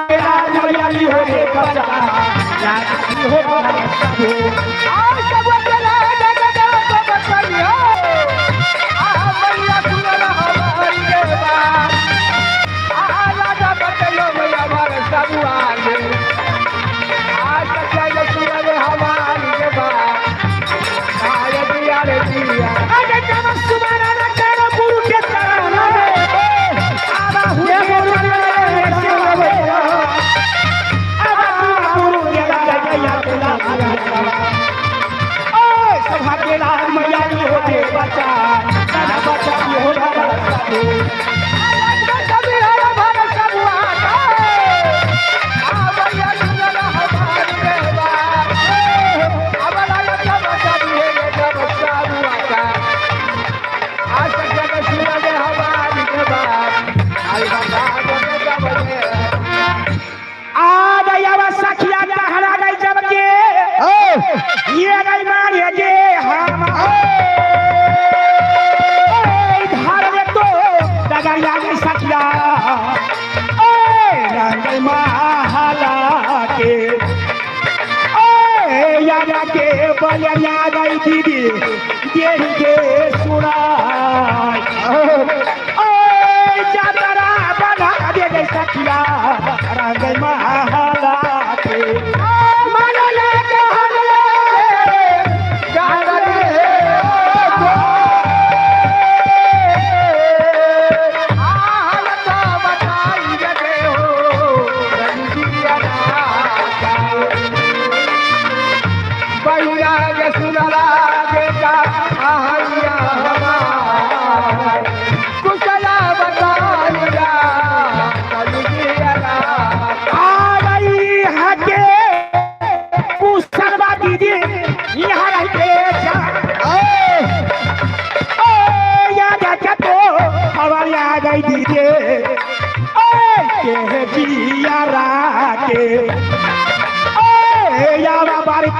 मयाली हो रे बचा लागी हो बरसो आ सब चला जगत को बचलियो आ मैया सुनल हमारी गे बा आ राजा बचलो मैया बरसो आगे आ सच्चा सुनल हमारी गे बा आय दिया रे दिया अरे जब सुमारा ना तेरा गुरु के चरण में आवा हुए गुरु मयाली हो रे बचा बचा हो बरसो ये गई मारे गे हम धार में तो डगरिया की सखिया रंग महला के यारा के बलिया गई दीदी देही के सुना जातरा बना दे गई सखिया रंग महला के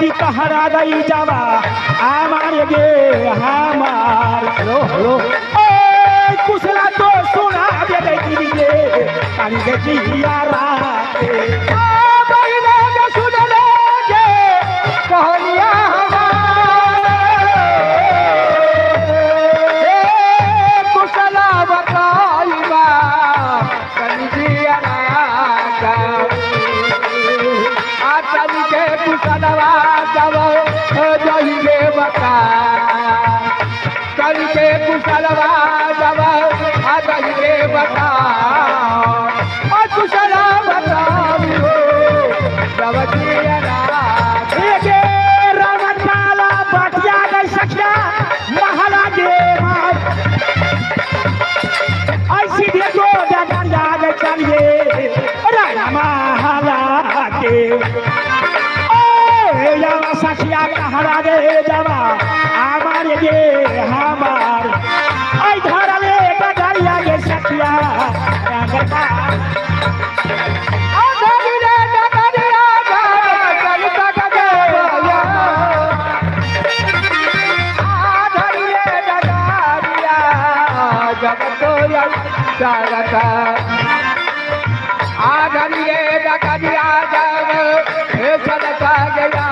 की कहरा गई जावा हमार गे हमार हेलो हेलो कुशला तो सुना दे गई गे कानी गे जियारा बहिना के सुनले गे कहलिया कुशला बताइबा कानी जियारा कुशलवा जब जहिगे बता करके कुशलवा जब जहिगे बता और कुशला बताओ जब गे रमताला बटिया गई सखिया महला गे ऐसी देखो डगरिया गई चलिए महला के सखिया कहरा रे जवा हमार गे हमार आई धर ले डगरिया गे सखिया आधरिए डगरिया जब चलता गया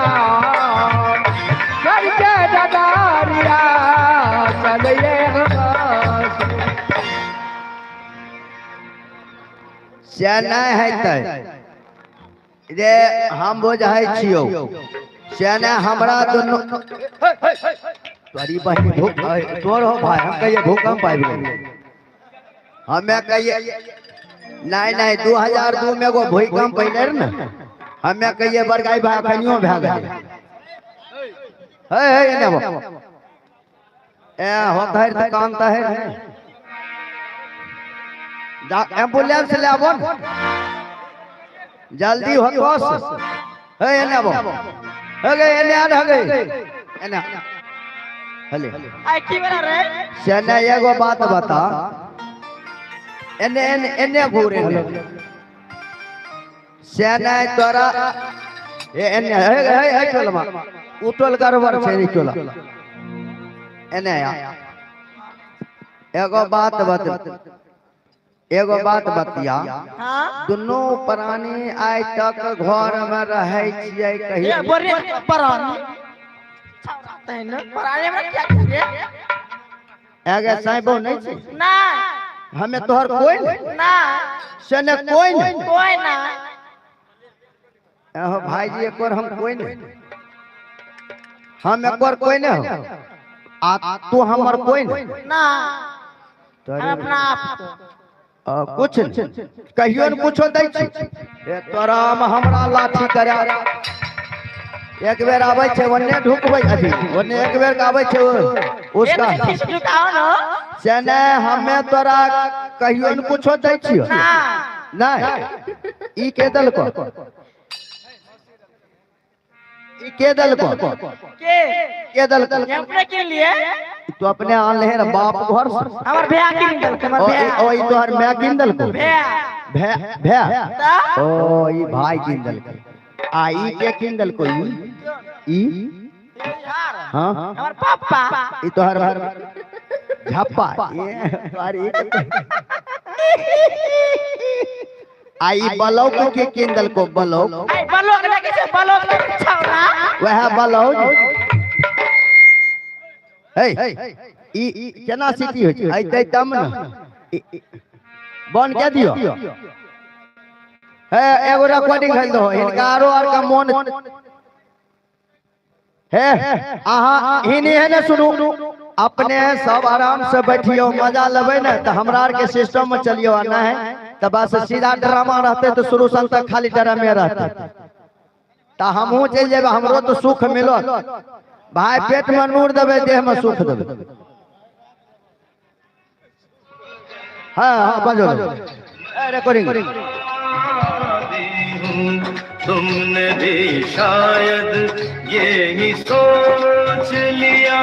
करके डगरिया चलिए से नहीं है रे हम बोझ है छियो से नहीं हमरा दोनों तोरी बहन भूख तोर हो भाई हम कहिए भूकंप आबि गेल हमें कहिए नहीं नहीं 2002 में एगो भूकंप पहले ना हमें कहिए बड़गाई भाई खनियो भए गेल है एने वो ए होत है त काम त है जा एम्बुलेंस ले आबो जल्दी होतोस है एने वो हो गए एने आ गए एने हले आई की बना रे सेना एगो बात बता एने एने एने घूरे ने सेना तोरा एने है चलमा उतल गड़बड़ छै नी चला एने आ एगो बात बता एगो बात बतिया, हाँ दोनों प्राणी आइ तक घर में रहे छियै ये कहियो बोले परानी तैन परानी में क्या करिए आगे साइबो नहीं छै ना हमें तोहर कोई नहीं ना से ने कोई नहीं कोई ना एहो भाई जी एक बार हम कोई नहीं हम एक बार कोई नहीं हो आ तू हमर कोई नहीं ना तोरे हम अपना आप को कुछ नहीं कहियो न कुछो दै छी ए तोरा में हमरा लाठी करे एक बेर आबै छै ओन्ने ढुकबै अभी ओन्ने एक बेर आबै छै उसका झुकाओ ना से ने हमें तोरा कहियो न कुछो दै छियो ना नहीं ई के दल को ई के दल को के दल को ये अपने के लिए तू अपने आन ले रे बाप घर से हमार भैया के दल हमार भैया ओ ई तोहर मैं किंदल को भैया भे भे ता ओ ई भाई किंदल को आ ई के किंदल को ई हां हमार पापा ई तोहर झप्पा ये तोहर आई बलौक के किंदल को बलौक आई बलोक लगे से बलोक लगे छौरा वह बलौक हे ई केना सिटी होय छै आइते तम न बन के दियो हे एगो रिकॉर्डिंग कर दो हिनकारो आर का मन हे आहा हिनी है ने सुनू अपने सब आराम से बैठियो मजा लेबै न त हमरा आर के सिस्टम में चलियो आना है त बस सीधा ड्रामा रहते तो शुरू से तक खाली ड्रामे रहते त हमहू चल जेबे हमरो तो सुख मिलो भाई पेट में नूर देबे देह में सुख देबे हां हां बजो रिकॉर्डिंग तुमने भी शायद ये ही सोच लिया।